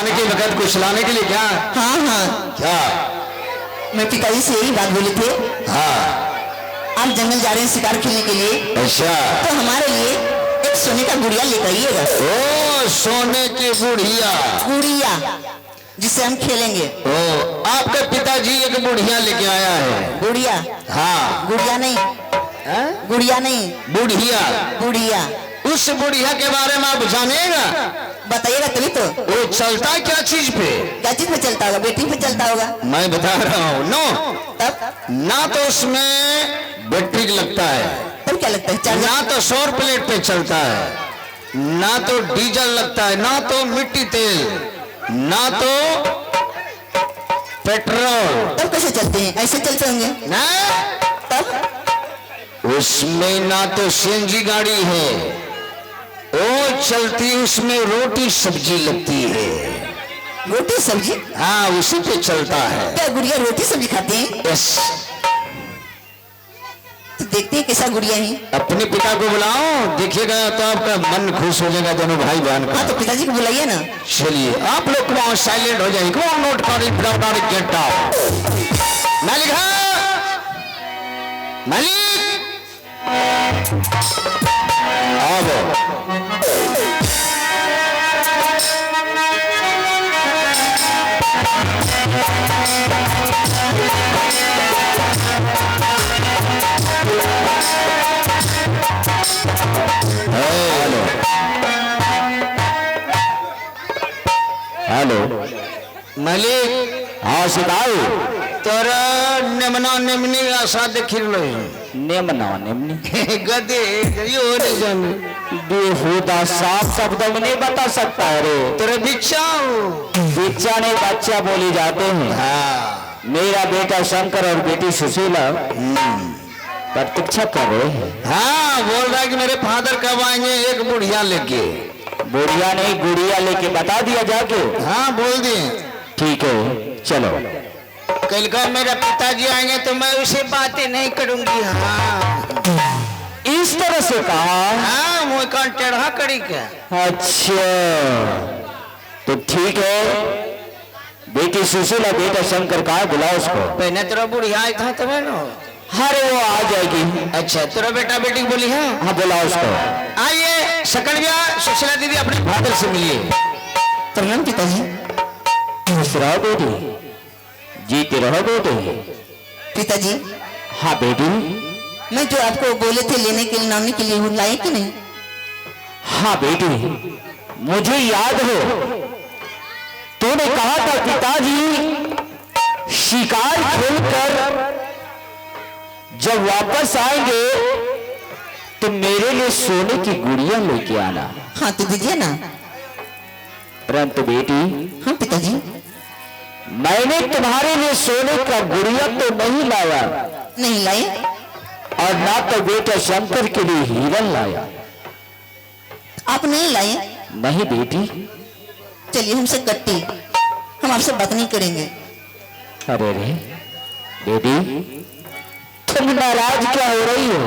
खाने के वक्त कुछ लाने के लिए क्या? हाँ हाँ, क्या? मैं पिताजी से यही बात बोले थे। हाँ, आप जंगल जा रहे हैं शिकार खेलने के लिए, अच्छा। तो हमारे लिए एक सोने का गुड़िया लेकर आइएगा। ओ, सोने की बुढ़िया। गुड़िया जिससे हम खेलेंगे। ओ, आपके पिताजी एक बुढ़िया लेके आया है। गुड़िया? हाँ। गुड़िया नहीं, गुड़िया नहीं, बुढ़िया। गुड़िया। उस बुढ़िया के बारे में आप जानेगा? बताइएगा तभी तो। वो चलता क्या चीज पे? क्या चीज पे चलता होगा? बैटरी पे चलता होगा। मैं बता रहा हूँ। नो, तब ना तो उसमें बैटरी लगता है, तब क्या लगता है? चार्जर? ना तो सौर प्लेट पे चलता है, ना तो डीजल लगता है, ना तो मिट्टी तेल, ना तो पेट्रोल। तब कैसे चलते हैं? ऐसे चलते होंगे ना, तब उसमें ना तो सीएनजी गाड़ी है, वो चलती उसमें रोटी सब्जी लगती है। रोटी सब्जी? हाँ, उसी पे चलता है। क्या गुड़िया रोटी सब्जी खाते हैं? यस। तो देखते हैं कैसा गुड़िया है। अपने पिता को बुलाओ, देखिएगा तो आपका मन खुश हो जाएगा, दोनों भाई बहन का। हाँ तो पिताजी को बुलाइए ना। चलिए, आप लोग वहां साइलेंट हो जाएंगे। नोट कर गेट आउट। मालिक है, मालिक आओ। हेलो मालिक। हाँ सिखाओ। तोरा निमना निमनी आशा देखिर लो। नेमना नेमनी गधे यो नहीं जाने। बेहुदा साफ शब्दों में नहीं बता सकता है रे। तेरे बिच्छा बिच्छा नहीं बच्चा बोली जाते हैं। हाँ, मेरा बेटा शंकर और बेटी सुशीला प्रतीक्षा कर रहे हैं। हाँ, बोल रहा है कि मेरे फादर कब आएंगे एक बुढ़िया लेके। बुढ़िया नहीं गुड़िया लेके बता दिया जाके। हाँ, बोल दिए। ठीक है चलो। कल का मेरे पिताजी आएंगे तो मैं उसे बातें नहीं करूंगी। हाँ, इस तरह से कहा। हाँ, मुँह का टेढ़ा करी क्या? अच्छा तो ठीक है, बेटी सुशीला बेटा शंकर कहा, बुलाओ उसको। पहले तेरा बुढ़िया आया था तब ना। अरे वो आ जाएगी। अच्छा, तेरा बेटा बेटी बोली है। हाँ बुलाओ उसको। आइए सकड़िया, सुशीला दीदी अपने फादर से मिलिए। प्रणाम पिताजी। खुश रहो बेटी, जीते रहो बेटे। पिताजी, हाँ बेटी। मैं जो आपको बोले थे लेने के लिए लाने के लिए वो लाए कि नहीं? हाँ बेटी, मुझे याद हो तूने कहा था पिताजी शिकार खेलकर जब वापस आएंगे तो मेरे लिए सोने की गुड़िया लेके आना। हाँ तो दीजिए ना। परंतु बेटी। हाँ पिताजी। मैंने तुम्हारे लिए सोने का गुड़िया तो नहीं लाया। नहीं लाए? और ना तो बेटा शंकर के लिए हिरन लाया। आप नहीं लाए? नहीं बेटी। चलिए हमसे कट्टी, हम आपसे बात नहीं करेंगे। अरे रे बेटी, तुम नाराज क्या हो रही हो?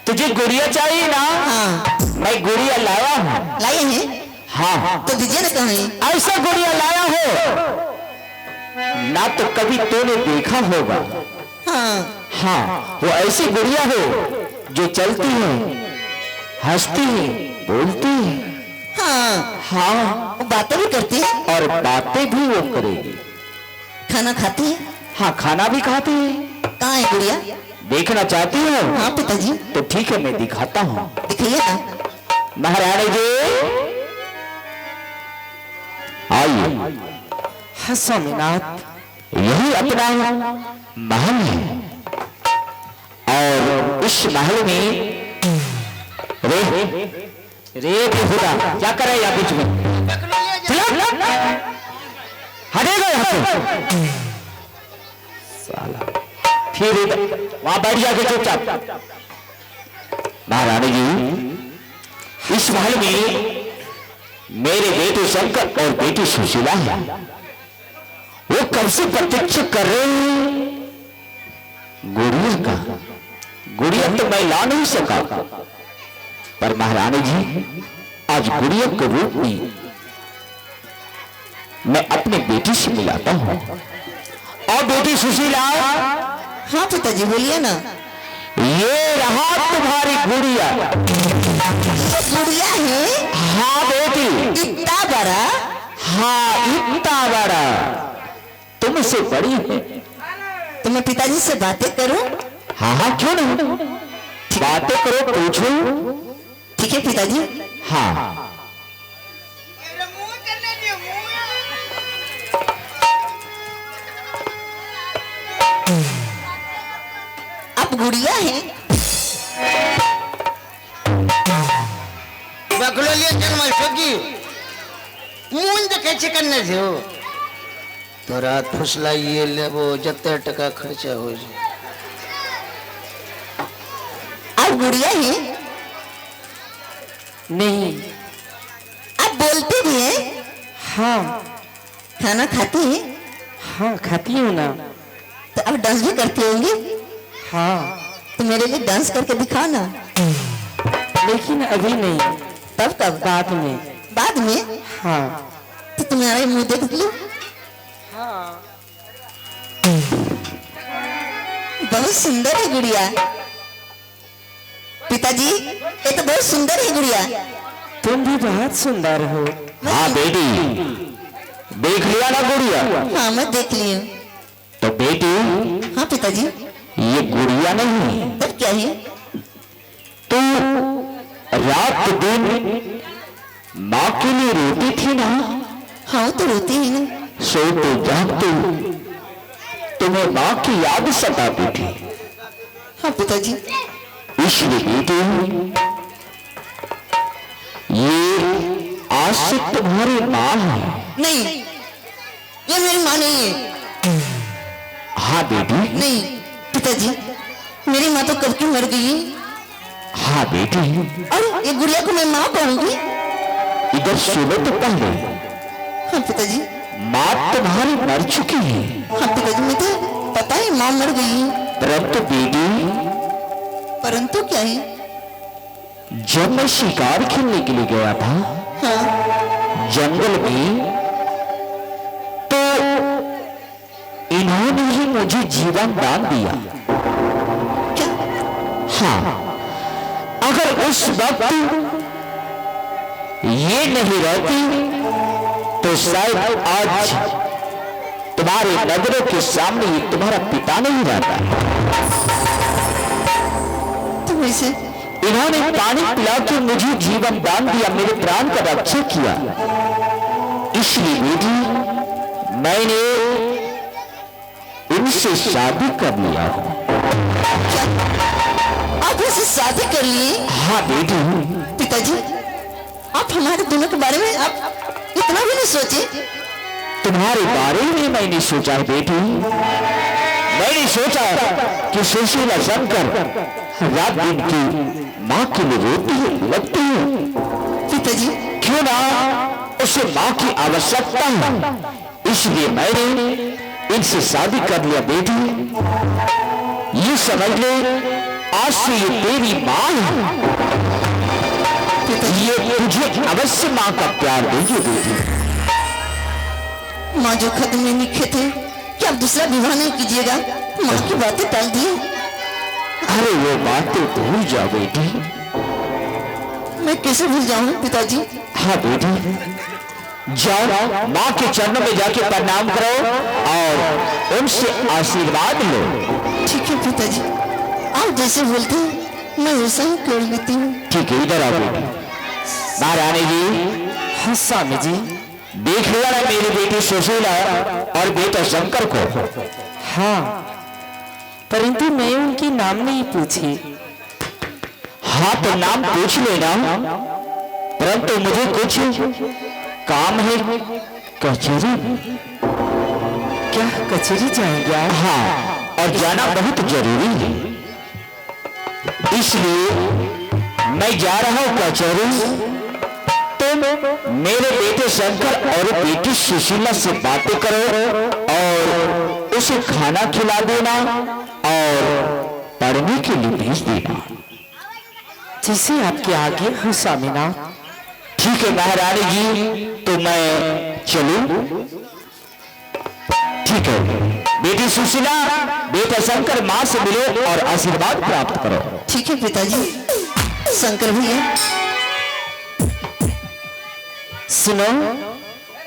तुझे गुड़िया चाहिए ना? हाँ। मैं गुड़िया लाया हूँ। लाए हैं? हाँ। तो दीजिए ना। कहीं ऐसा गुड़िया लाया हो ना तो कभी तूने देखा होगा। हाँ। हाँ, वो ऐसी गुड़िया हो जो चलती है, हंसती है, बोलती है। हाँ। हाँ, वो बातें भी करती है और बातें भी वो करेगी। खाना खाती है। हाँ, खाना भी खाती है। कहाँ है गुड़िया? देखना चाहती हो? हाँ पिताजी। तो ठीक है, मैं दिखाता हूँ। दिखाइए ना। महारानी जी आइए। हाँ स्वामीनाथ, यही अपना महल है और इस महल में रे खुदा क्या करे या बीच में हटेगा यहाँ से साला। फिर वहां बैठ जाके चुपचाप। महारानी जी, इस महल में मेरे बेटे शंकर और बेटी सुशीला है। वो कब से प्रतीक्षा कर रहे हैं गुड़िया का। गुड़िया तो मैं ला नहीं सका, पर महारानी जी आज गुड़िया के रूप में मैं अपने बेटी से मिलाता हूँ। और बेटी सुशीला, हाँ पिताजी बोलिए ना। ये रहा तुम्हारी गुड़िया। ये गुड़िया है? हाँ बेटी। इतना बड़ा? हाँ इतना बड़ा, तुमसे बड़ी है। तो मैं पिताजी से बातें करूं? हाँ हाँ क्यों नहीं, बातें करो, पूछो। ठीक है पिताजी। हाँ आप गुड़िया है? बकलोलिया जन्म सकी मुंज कैसे करने से हो तो रात फुसला ये ले वो जत्ते टका खर्चा हो जाए। आप गुड़िया है? नहीं। आप बोलते भी हैं? हाँ खाना खाते हैं? हाँ खाती हूँ ना। तो आप डांस भी करते होंगे? हाँ तो मेरे लिए डांस करके दिखाओ ना। लेकिन अभी नहीं, तब कब? बाद में। बाद में? हाँ तो तुम्हारा मुंह देख लो। बहुत सुंदर है गुड़िया। पिताजी ये तो बहुत सुंदर है गुड़िया। तुम भी बहुत सुंदर हो। हाँ बेटी, देख लिया ना गुड़िया? हाँ मैं देख ली हूँ। तो बेटी, हाँ पिताजी। ये गुड़िया नहीं, तब क्या है? तू रात दिन माँ के लिए रोती थी ना, हाँ तो रोती है ना। सोते जागते तुम्हें माँ की याद सताती थी। हाँ पिताजी। इसलिए बेटी, ये आज से तुम्हारी माँ है। नहीं ये मेरी माँ नहीं है। हाँ बेटी। नहीं पिताजी, मेरी माँ तो कब की मर गई है। हाँ बेटी। और ये गुड़िया को मैं माँ कहूंगी? इधर सुनो तो पहले, हाँ पिताजी। माँ तुम्हारी मर चुकी है। हाँ पिताजी मुझे पता है माँ मर गई है। परंतु बेटी, परंतु क्या है? जब मैं शिकार खेलने के लिए गया था हाँ जंगल में, तो इन्होंने ही मुझे जीवन दान दिया। क्या? हाँ, अगर उस वक्त ये नहीं रहती तो शायद आज तुम्हारे नजरों के सामने ही तुम्हारा पिता नहीं रहता। तो वैसे इन्होंने पानी पिला के मुझे जीवन दान दिया, मेरे प्राण का रक्षा किया। इसलिए बेटी, मैंने इनसे शादी कर लिया। आप इससे शादी कर लिए? हाँ बेटी। पिताजी आप हमारे दोनों के बारे में आप इतना भी नहीं सोचे? तुम्हारे बारे में मैंने सोचा है बेटी। मैंने सोचा कि सुशीला शंकर रात दिन की माँ के लिए रोती है, लगती है। पिताजी क्यों ना उसे माँ की आवश्यकता है, इसलिए मैंने इनसे शादी कर लिया। बेटी ये समझ ले, आज से ये तेरी माँ है। ये तुझे अवश्य माँ का प्यार देगी बेटी। माँ जो खत में लिखे थे कि आप दूसरा विवाह नहीं कीजिएगा, माँ की बातें टाल दी। अरे वो बातें भूल जाओ बेटी। मैं कैसे भूल जाऊं पिताजी? हाँ बेटी, जाओ माँ के चरणों में जाके प्रणाम करो और उनसे आशीर्वाद लो। ठीक है पिताजी, आप जैसे बोलते हैं मैं वैसा ही कर लेती हूँ। ठीक है, इधर आओ बेटी। महारानी जी। हाँ स्वामी जी। देख लिया ना मेरी बेटी सुशीला और बेटा शंकर को? हाँ, परंतु मैं उनकी नाम नहीं पूछी। हाँ तो नाम पूछ लेना, परंतु मुझे कुछ काम है कचहरी। क्या कचहरी जाएंगे आप? हाँ, और जाना बहुत जरूरी है, इसलिए मैं जा रहा हूँ कचहरी। तुम मेरे बेटे शंकर और बेटी सुशीला से बातें करो और उसे खाना खिला देना और पढ़ने के लिए भेज देना। जैसे आपके आगे हो स्वामीनाथ। ठीक है महारानी जी, तो मैं चलूं? ठीक है बेटी सुशीला, बेटा शंकर माँ से मिलो और आशीर्वाद प्राप्त करो। ठीक है पिताजी। शंकर भैया सुनो,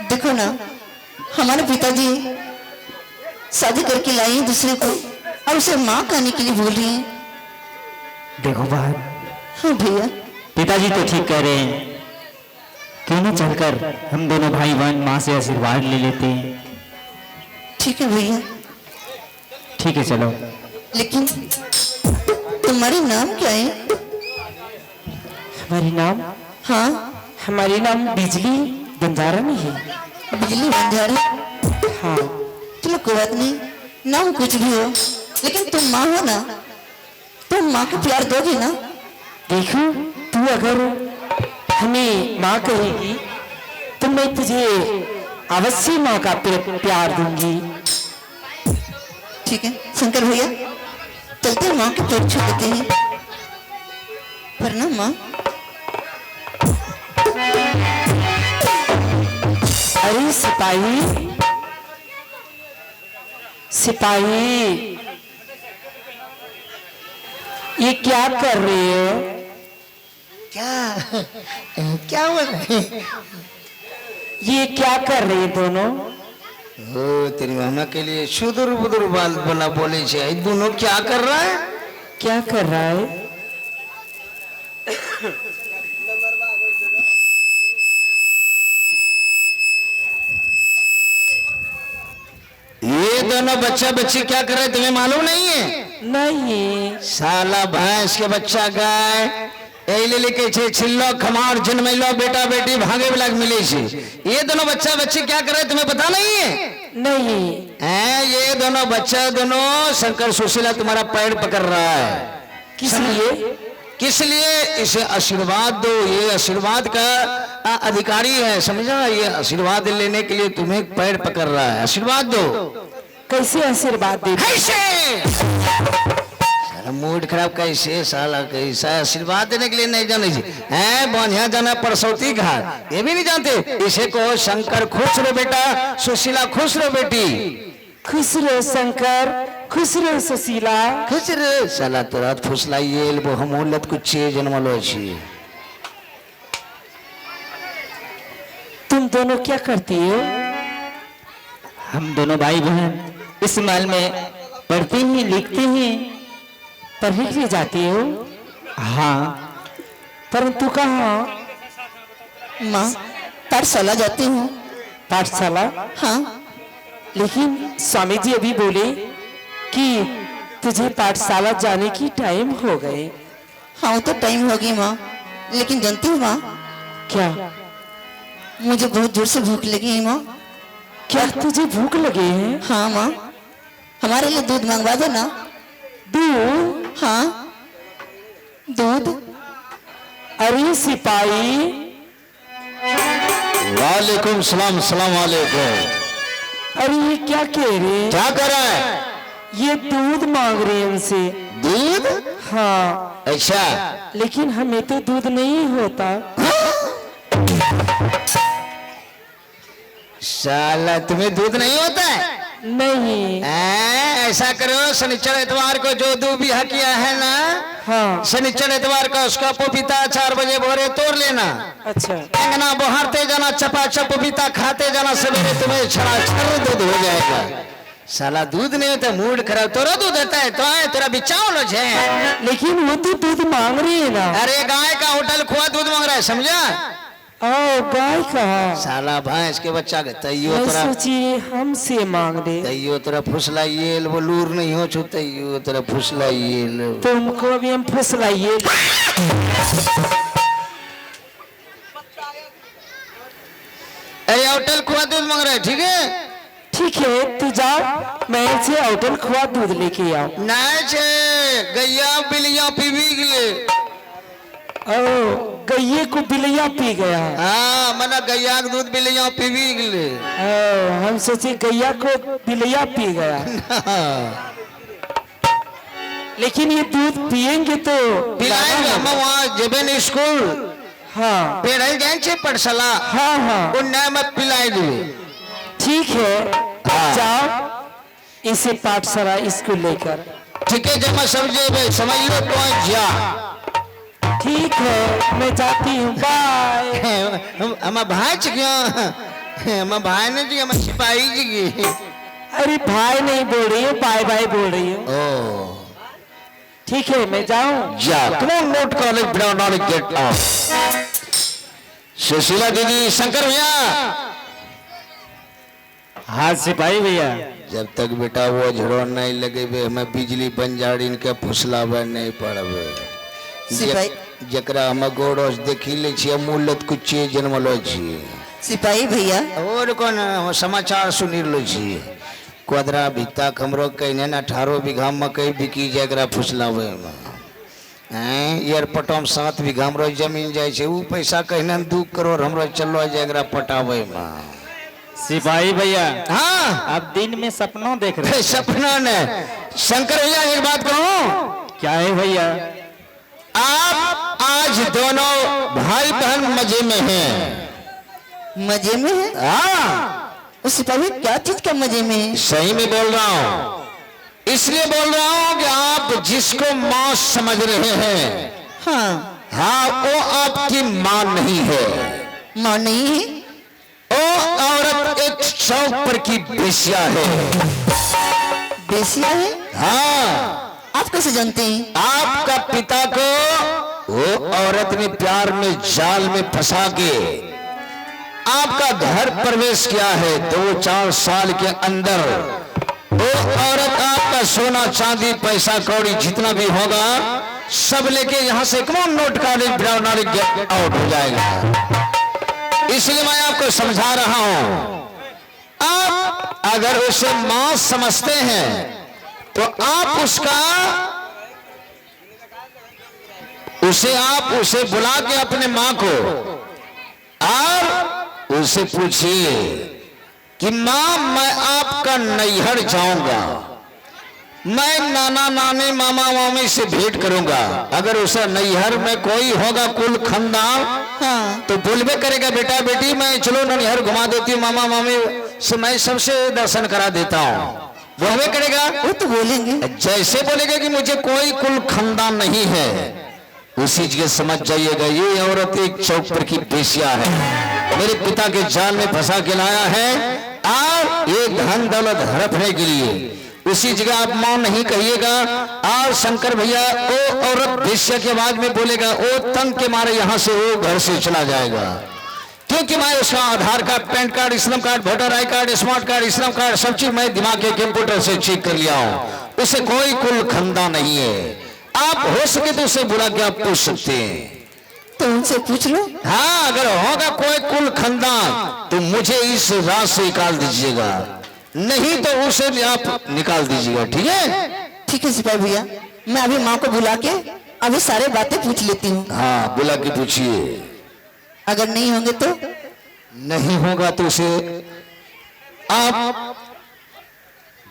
देखो ना, हमारे पिताजी शादी करके लाई हैं दूसरे को और उसे माँ कहने के लिए बोल रही हैं। देखो बहन, हाँ भैया। पिताजी तो ठीक कह रहे हैं, क्यों न चलकर हम दोनों भाई बहन माँ से आशीर्वाद ले लेते हैं। ठीक है भैया। ठीक है चलो। लेकिन तुम्हारे नाम क्या है? हमारी नाम, हाँ, हमारी नाम बिजली बंजारा में है। बिजली बंजारा। हाँ चलो कोई बात नहीं, नाम कुछ भी हो, लेकिन तुम माँ हो ना, तुम माँ को प्यार दोगे ना? देखो, तू अगर हमें माँ कहेगी तो मैं तुझे अवश्य माँ का प्यार दूंगी। ठीक है शंकर भैया, चलते हैं माँ के पैर छू लेते हैं। प्रणाम माँ। अरे सिपाही, सिपाही, ये क्या कर रहे हो? क्या हुआ? ये क्या कर रहे हैं दोनों? ओ तेरी मामा के लिए सुदूर बुदूर बाल बोला बोले छे, दोनों क्या कर रहा है? क्या कर रहा है? ये दोनों बच्चा बच्ची क्या कर रहे हैं तुम्हें मालूम नहीं है? नहीं। साला भैंस के बच्चा गाय एले लेके छे छिल्लो खमार जन्मैलो बेटा बेटी भागे बिलाग मिले छे। ये दोनों बच्चा बच्ची क्या कर रहे हैं तुम्हें पता नहीं है? नहीं। ये दोनों बच्चा दोनों शंकर सुशीला तुम्हारा पैर पकड़ रहा है। किस लिए? किस लिए? इसे आशीर्वाद दो, ये आशीर्वाद का अधिकारी है, समझा? ये आशीर्वाद लेने के लिए तुम्हें पैर पकड़ रहा है, आशीर्वाद दो। कैसे आशीर्वाद दे? कैसे? मूड खराब कैसे? साला कैसा आशीर्वाद देने के लिए नहीं जाने हैं? बढ़िया जाना परसौती घाट, ये भी नहीं जानते? इसे को शंकर खुश रहो बेटा, सुशीला खुश रहो बेटी। खुश रहो शंकर, खुश रहो सुशीला। खुश रहो। साला तोरा फुसलाइए वो हमोलत कुछ जन्मलो छी। तुम दोनों क्या करती हो? हम दोनों भाई बहन इस महल में पढ़ते हैं, लिखते हैं। पढ़ने के लिए जाती हो? हाँ। परंतु कहाँ? माँ पाठशाला जाती हूँ। पाठशाला? हाँ। लेकिन स्वामी जी अभी बोले कि तुझे पाठशाला जाने की टाइम हो गए। हाँ वो तो टाइम होगी माँ, लेकिन जानती हूँ माँ, क्या? मुझे बहुत जोर से भूख लगी है माँ। क्या तुझे भूख लगी है? हाँ माँ, हमारे लिए दूध मंगवा दो ना। दूध? हाँ दूध। अरे सिपाही। वालेकुम सलाम। सलाम वालेकुम। अरे ये क्या कह रहे? क्या कर रहा है? ये दूध मांग रहे हैं उनसे। दूध? हाँ। अच्छा, लेकिन हमें तो दूध नहीं होता। साला तुम्हें दूध नहीं होता है? नहीं। ऐसा करो, शनिचर इतवार को जो दूध बिहा किया है ना, हाँ। शनिचर इतवार का उसका पपीता 4 बजे भोरे तोड़ लेना। अच्छा। अंगना बहारते जाना, चपाचप पपीता खाते जाना, सवेरे तुम्हें छड़ाछड़ दूध हो जाएगा। साला दूध नहीं होता, मूड खराब। तोरा दूध होता है तो आए तेरा बिचाओ लो छे। लेकिन वो तो दूध मांग रही है ना। अरे गाय का होटल खुआ दूध मांग रहा है, समझा? ओ गाय का। साला भैंस के बच्चा के तैयो मैं तोरा सोची हमसे मांग रहे। तैयो तोरा फुसलाइए वो लूर नहीं हो छु, तैयो तोरा फुसलाइए। तुमको अभी हम फुसलाइए। अरे होटल खुआ दूध मांग रहा है, ठीक है? ठीक है तू जा, मैं से होटल खुआ दूध लेके आओ। नहीं छे, गैया बिलिया पीवी गले। ओ गैये को बिलैया पी गया। हाँ मना गैया के दूध बिलिया पीवी गले। हम सोचे गैया को बिलैया पी गया। लेकिन ये दूध पिएंगे तो पिलाएंगे हम वहाँ जेबे स्कूल। हाँ पेड़ल जाए छे पड़सला हाँ हाँ वो नया में पिलाई दिए। ठीक है, हाँ। जाओ इसे पाठशाला स्कूल लेकर। ठीक है जमा समझे भाई, समझ लो तो जा। ठीक है मैं जाती हूँ, बाय। हम भाई क्यों, हम भाई ने जी, हम सिपाही जी की। अरे भाई नहीं बोल रही हूँ, बाय बाय बोल रही हूँ। ओ ठीक है मैं जाऊँ। जा, come on note college brown और गेट आउट। सुशीला दीदी, शंकर भैया। हाँ सिपाही भैया। जब तक बेटा वो झड़ो नहीं लगे बे, हमें बिजली बन जाड़ी इनके फुसलावे नहीं पड़बे। सिपाही जकरा हम गोड़ोस देखी ले छिए मूलत कुछ जन्मलो छिए। सिपाही भैया और कौन समाचार सुनी लो छिए। क्वाद्रा भित्ता कमरो कहने ना 18 बीघा मकई बिकी जकरा फुसलावे में हैं। एयरपोर्ट में 7 बीघा हमरो जमीन जाए छे, ऊ पैसा कहने 2 करोड़ हमरो चलो जकरा पटावे में। सिपाही भैया हाँ आप दिन में सपना देख रहे हैं। सपना ने। शंकर भैया एक बात कहूं, क्या है भैया? आप आज दोनों भाई बहन मजे में हैं। मजे में है? हाँ उस सिपाही क्या चीज का मजे में है? सही में बोल रहा हूँ, इसलिए बोल रहा हूँ कि आप जिसको माँ समझ रहे हैं, हाँ हाँ वो आपकी माँ नहीं है। माँ नहीं है? वो औरत एक शौक पर की बेसिया है। बेसिया है? हाँ आप कैसे जानते हैं? आपका पिता को वो औरत ने प्यार में जाल में फंसा के आपका घर प्रवेश किया है। 2-4 साल के अंदर वो औरत आपका सोना चांदी पैसा कौड़ी जितना भी होगा सब लेके यहाँ से कौन note college brown get out हो जाएगा। इसलिए मैं आपको समझा रहा हूं, आप अगर उसे मां समझते हैं तो आप उसे बुला के अपने मां को और उसे पूछिए कि मां मैं आपका नैहर जाऊंगा, मैं नाना नानी मामा मामी से भेंट करूंगा। अगर उसे नैहर में कोई होगा कुल खानदान हाँ तो बोलबे करेगा बेटा बेटी मैं चलो नैहर घुमा देती हूँ, मामा मामी से मैं सबसे दर्शन करा देता हूँ। बोलबे करेगा, वो तो बोलेंगे। जैसे बोलेगा कि मुझे कोई कुल खानदान नहीं है, उसी जगह समझ जाइएगा ये औरत एक चौक पर की बेसिया है, मेरे पिता के जाल में फंसा के लाया है और ये धन दौलत हड़पने के लिए। उसी जगह आप मां नहीं कहिएगा। और शंकर भैया वो औरत बेसिया के आवाज में बोलेगा, वो तंग के मारे यहाँ से वो घर से चला जाएगा, क्योंकि मैं उसका आधार कार्ड, पैन कार्ड, श्रम card, voter I card, smart card, श्रम कार्ड सब चीज मैं दिमाग के कंप्यूटर से चेक कर लिया हूँ। उसे कोई कुल खानदान नहीं है। आप हो सके तो उसे बुला के आप पूछ सकते हैं। तो उनसे पूछ लो। हाँ अगर होगा कोई कुल खानदान तो मुझे इस रात से निकाल दीजिएगा, नहीं तो उसे भी आप निकाल दीजिएगा। ठीक है? ठीक है सिपाही भैया, मैं अभी माँ को बुला के अभी सारे बातें पूछ लेती हूँ। हाँ बुला के पूछिए। अगर नहीं होंगे तो? नहीं होगा तो उसे आप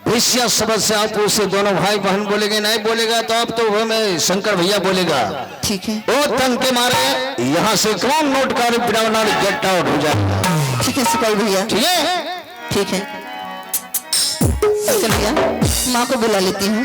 बेसिया शब्द से आप उसे दोनों भाई बहन बोलेंगे, नहीं बोलेगा तो आप तो हमें शंकर भैया बोलेगा। ठीक है। वो तंग के मारे यहाँ से कौन नोट कर गेट आउट हो जाएगा। ठीक है सिपाही भैया। ठीक है? ठीक है। चल भैया माँ को बुला लेती हूँ।